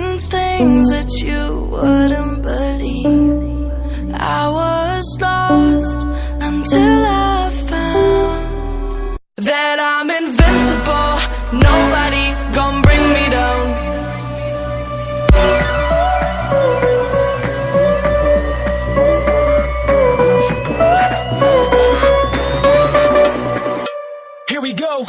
seen things that you wouldn't believe. I was lost until I found that I'm invincible. Nobody gon' bring me down. Here we go.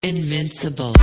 Invincible.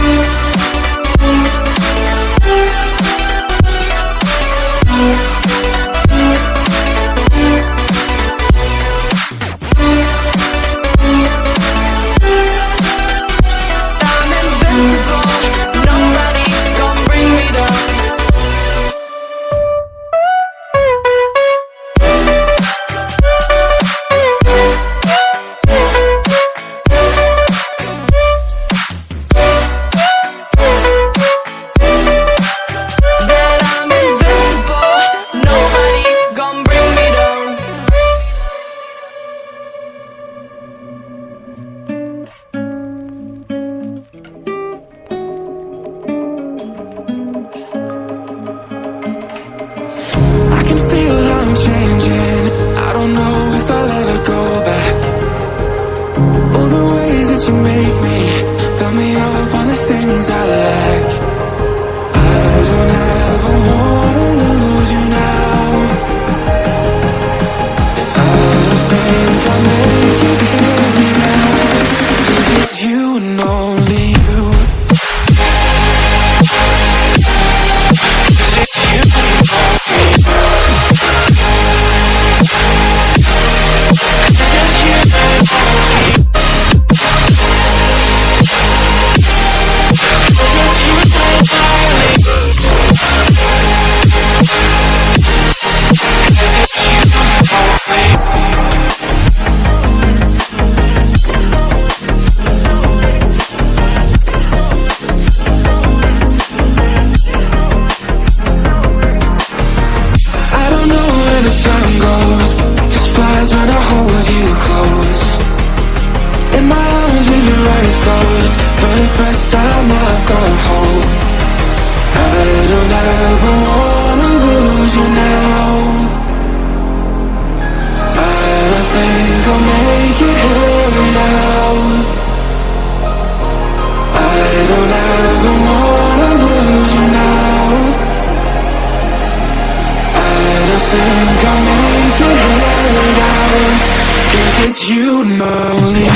Changing, I don't know if I'll ever go back. All the ways that you make me, build me up on the things I lack. I don't ever wanna lose you now, 'cause I think I'll make it here now. 'Cause it's you and only you. 'Cause it's you and only you. When I hold you close in my arms with your eyes closed, for the first time I've got hope. I don't ever wanna lose you now. I think I'll make it here now. I don't ever wanna lose you now. I don't think I'll make it here now. 'Cause it's you and only